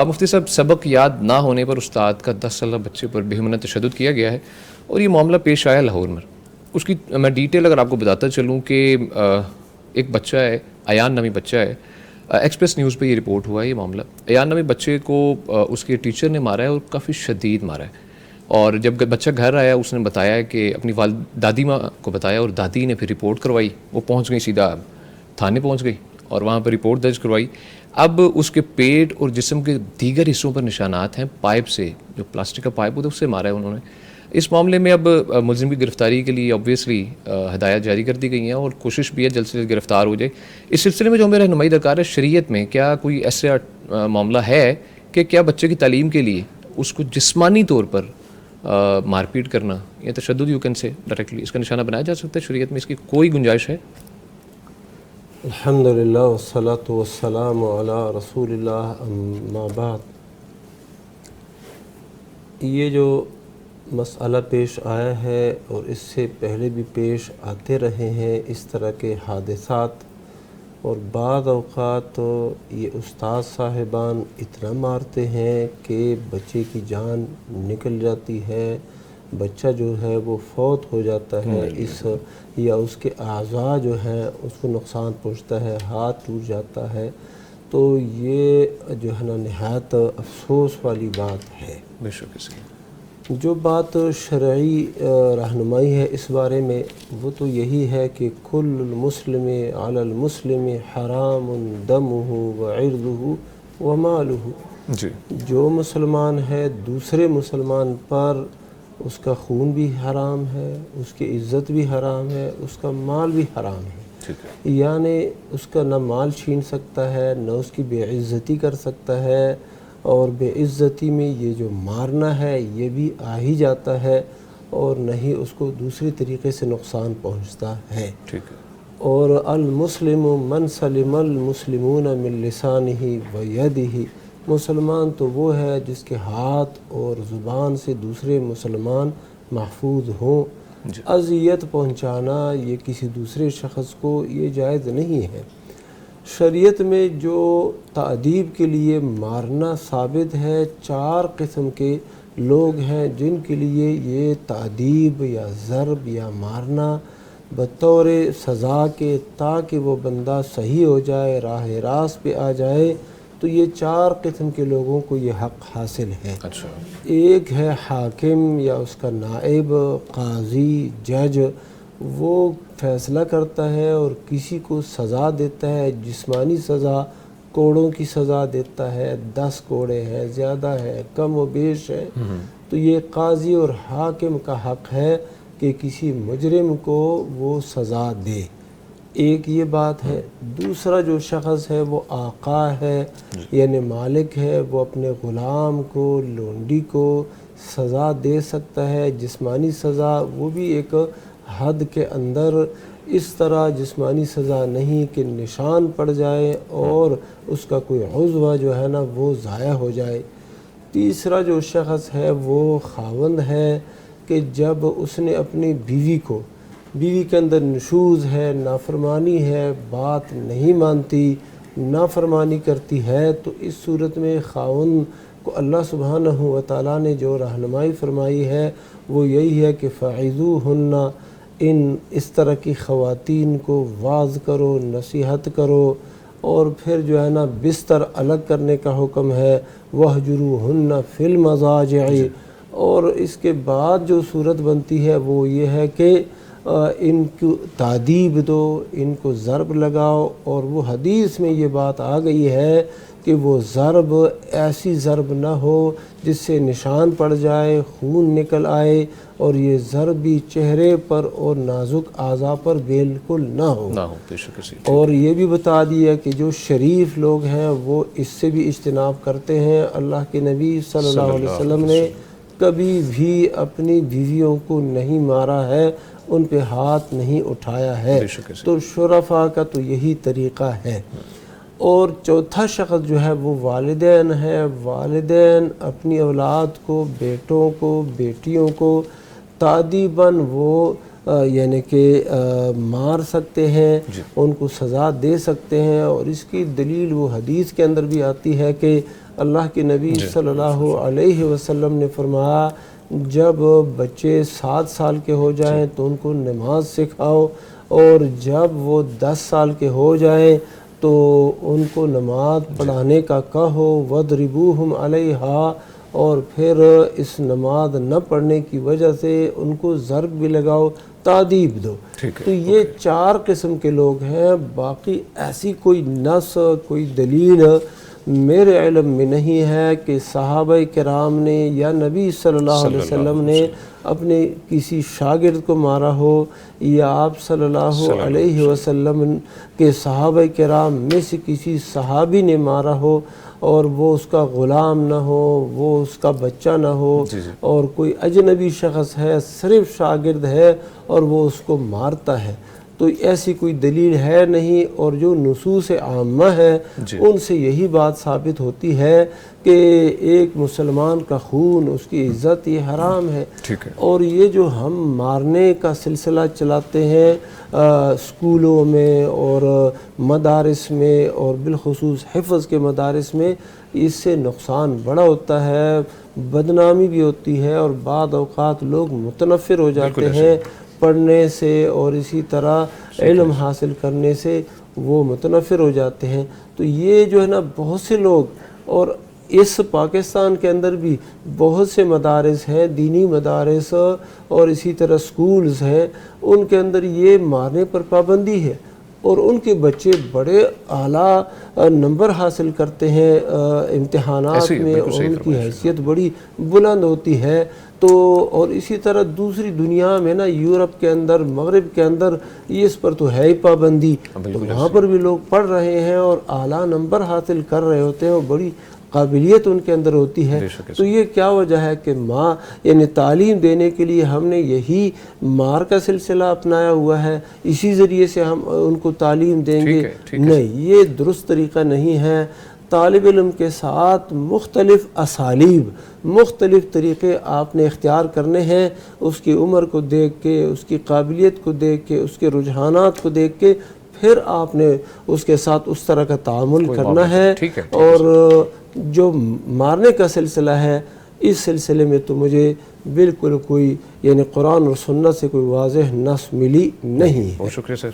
مفتی صاحب، سبق یاد نہ ہونے پر استاد کا 10 سالہ بچے پر بے منت تشدد کیا گیا ہے اور یہ معاملہ پیش آیا لاہور میں. اس کی میں ڈیٹیل اگر آپ کو بتاتا چلوں کہ ایک بچہ ہے، ایان نامی بچہ ہے. ایکسپریس نیوز پہ یہ رپورٹ ہوا ہے یہ معاملہ. ایان نامی بچے کو اس کے ٹیچر نے مارا ہے اور کافی شدید مارا ہے. اور جب بچہ گھر آیا اس نے بتایا کہ اپنی دادی ماں کو بتایا اور دادی نے پھر رپورٹ کروائی. وہ پہنچ گئی، سیدھا تھانے پہنچ گئی اور وہاں پر رپورٹ درج کروائی. اب اس کے پیٹ اور جسم کے دیگر حصوں پر نشانات ہیں پائپ سے، جو پلاسٹک کا پائپ ہوتا ہے اس سے مارا ہے انہوں نے. اس معاملے میں اب ملزم کی گرفتاری کے لیے آبویسلی ہدایات جاری کر دی گئی ہیں اور کوشش بھی ہے جلد سے جلد گرفتار ہو جائے. اس سلسلے میں جو ہمیں رہنمائی درکار ہے شریعت میں، کیا کوئی ایسا معاملہ ہے کہ کیا بچے کی تعلیم کے لیے اس کو جسمانی طور پر مار پیٹ کرنا یا تشدد یو کین سے ڈائریکٹلی اس کا نشانہ بنایا جا سکتا ہے؟ شریعت میں اس کی کوئی گنجائش ہے؟ الحمدللہ والصلاة والسلام علی رسول اللہ، اما بعد. یہ جو مسئلہ پیش آیا ہے اور اس سے پہلے بھی پیش آتے رہے ہیں اس طرح کے حادثات، اور بعض اوقات یہ استاد صاحبان اتنا مارتے ہیں کہ بچے کی جان نکل جاتی ہے، بچہ جو ہے وہ فوت ہو جاتا ہے، یا اس کے اعضاء جو ہیں اس کو نقصان پہنچتا ہے، ہاتھ ٹوٹ جاتا ہے. تو یہ جو ہے نا نہایت افسوس والی بات ہے. بے شک. جو بات شرعی رہنمائی ہے اس بارے میں وہ تو یہی ہے کہ کل المسلم علی المسلم حرام دمہ وعرضہ ومالہ. جی. جو مسلمان ہے دوسرے مسلمان پر اس کا خون بھی حرام ہے، اس کی عزت بھی حرام ہے، اس کا مال بھی حرام ہے. یعنی اس کا نہ مال چھین سکتا ہے، نہ اس کی بے عزتی کر سکتا ہے، اور بے عزتی میں یہ جو مارنا ہے یہ بھی آ ہی جاتا ہے، اور نہ ہی اس کو دوسری طریقے سے نقصان پہنچتا ہے. اور المسلم من سلم المسلمون من لسانہ ویدہ. مسلمان تو وہ ہے جس کے ہاتھ اور زبان سے دوسرے مسلمان محفوظ ہوں. اذیت پہنچانا یہ کسی دوسرے شخص کو یہ جائز نہیں ہے. شریعت میں جو تأدیب کے لیے مارنا ثابت ہے، 4 قسم کے لوگ ہیں جن کے لیے یہ تأدیب یا ضرب یا مارنا بطور سزا کے تاکہ وہ بندہ صحیح ہو جائے، راہ راست پہ آ جائے، تو یہ 4 قسم کے لوگوں کو یہ حق حاصل ہے. ایک ہے حاکم یا اس کا نائب، قاضی، جج. وہ فیصلہ کرتا ہے اور کسی کو سزا دیتا ہے، جسمانی سزا، کوڑوں کی سزا دیتا ہے. 10 کوڑے ہے، زیادہ ہے، کم و بیش ہے. تو یہ قاضی اور حاکم کا حق ہے کہ کسی مجرم کو وہ سزا دے. ایک یہ بات ہے. دوسرا جو شخص ہے وہ آقا ہے، یعنی مالک ہے، وہ اپنے غلام کو، لونڈی کو سزا دے سکتا ہے، جسمانی سزا، وہ بھی ایک حد کے اندر. اس طرح جسمانی سزا نہیں کہ نشان پڑ جائے اور اس کا کوئی عضو جو ہے نا وہ ضائع ہو جائے. تیسرا جو شخص ہے وہ خاوند ہے کہ جب اس نے اپنی بیوی کے اندر نشوز ہے، نافرمانی ہے، بات نہیں مانتی، نافرمانی کرتی ہے، تو اس صورت میں خاوند کو اللہ سبحانہ و تعالیٰ نے جو رہنمائی فرمائی ہے وہ یہی ہے کہ فَعِظُوهُنَّ، اس طرح کی خواتین کو واعظ کرو، نصیحت کرو. اور پھر جو ہے نا بستر الگ کرنے کا حکم ہے، وَاهْجُرُوهُنَّ فِي الْمَضَاجِعِ. اور اس کے بعد جو صورت بنتی ہے وہ یہ ہے کہ ان کو تادیب دو، ان کو ضرب لگاؤ. اور وہ حدیث میں یہ بات آ گئی ہے کہ وہ ضرب ایسی ضرب نہ ہو جس سے نشان پڑ جائے، خون نکل آئے، اور یہ ضرب بھی چہرے پر اور نازک اعضاء پر بالکل نہ ہو. اور یہ بھی بتا دیا کہ جو شریف لوگ ہیں وہ اس سے بھی اجتناب کرتے ہیں. اللہ کے نبی صلی اللہ علیہ وسلم نے کبھی بھی اپنی بیویوں کو نہیں مارا ہے، ان پہ ہاتھ نہیں اٹھایا ہے. تو شرفاء کا تو یہی طریقہ ہے. اور چوتھا شخص جو ہے وہ والدین ہے. والدین اپنی اولاد کو، بیٹوں کو، بیٹیوں کو تادیباً وہ یعنی کہ مار سکتے ہیں، ان کو سزا دے سکتے ہیں. اور اس کی دلیل وہ حدیث کے اندر بھی آتی ہے کہ اللہ کے نبی صلی اللہ علیہ وسلم نے فرمایا جب بچے 7 سال کے ہو جائیں تو ان کو نماز سکھاؤ، اور جب وہ 10 سال کے ہو جائیں تو ان کو نماز پڑھانے کا کہو، وَاضْرِبُوهُمْ عَلَيْهَا، اور پھر اس نماز نہ پڑھنے کی وجہ سے ان کو ضرب بھی لگاؤ، تعدیب دو۔ تو یہ 4 قسم کے لوگ ہیں، باقی ایسی کوئی نص کوئی دلیل میرے علم میں نہیں ہے کہ صحابہ کرام نے یا نبی صلی اللہ علیہ وسلم نے اپنے کسی شاگرد کو مارا ہو، یا آپ صلی اللہ علیہ وسلم کے صحابہ کرام میں سے کسی صحابی نے مارا ہو اور وہ اس کا غلام نہ ہو، وہ اس کا بچہ نہ ہو، اور کوئی اجنبی شخص ہے صرف شاگرد ہے اور وہ اس کو مارتا ہے، تو ایسی کوئی دلیل ہے نہیں۔ اور جو نصوص عامہ ہے ان سے یہی بات ثابت ہوتی ہے کہ ایک مسلمان کا خون، اس کی عزت، یہ حرام ہے۔ اور یہ جو ہم مارنے کا سلسلہ چلاتے ہیں اسکولوں میں اور مدارس میں، اور بالخصوص حفظ کے مدارس میں، اس سے نقصان بڑا ہوتا ہے، بدنامی بھی ہوتی ہے، اور بعض اوقات لوگ متنفر ہو جاتے ہیں پڑھنے سے، اور اسی طرح علم حاصل کرنے سے وہ متنفر ہو جاتے ہیں۔ تو یہ جو ہے نا بہت سے لوگ، اور اس پاکستان کے اندر بھی بہت سے مدارس ہیں، دینی مدارس اور اسی طرح سکولز ہیں، ان کے اندر یہ مارنے پر پابندی ہے، اور ان کے بچے بڑے اعلیٰ نمبر حاصل کرتے ہیں امتحانات میں، اور ان کی حیثیت بڑی بلند ہوتی ہے۔ تو اور اسی طرح دوسری دنیا میں نا، یورپ کے اندر، مغرب کے اندر، اس پر تو ہے ہی پابندی، تو وہاں پر بھی لوگ پڑھ رہے ہیں اور اعلیٰ نمبر حاصل کر رہے ہوتے ہیں، اور بڑی قابلیت ان کے اندر ہوتی ہے۔ تو یہ کیا وجہ ہے کہ یعنی تعلیم دینے کے لیے ہم نے یہی مار کا سلسلہ اپنایا ہوا ہے، اسی ذریعے سے ہم ان کو تعلیم دیں گے؟ نہیں، یہ درست طریقہ نہیں ہے۔ طالب علم کے ساتھ مختلف اسالیب، مختلف طریقے آپ نے اختیار کرنے ہیں، اس کی عمر کو دیکھ کے، اس کی قابلیت کو دیکھ کے، اس کے رجحانات کو دیکھ کے، پھر آپ نے اس کے ساتھ اس طرح کا تعامل کرنا ہے۔ اور جو مارنے کا سلسلہ ہے، اس سلسلے میں تو مجھے بالکل کوئی یعنی قرآن اور سنت سے کوئی واضح نص ملی نہیں ہے۔ بہت شکریہ سر۔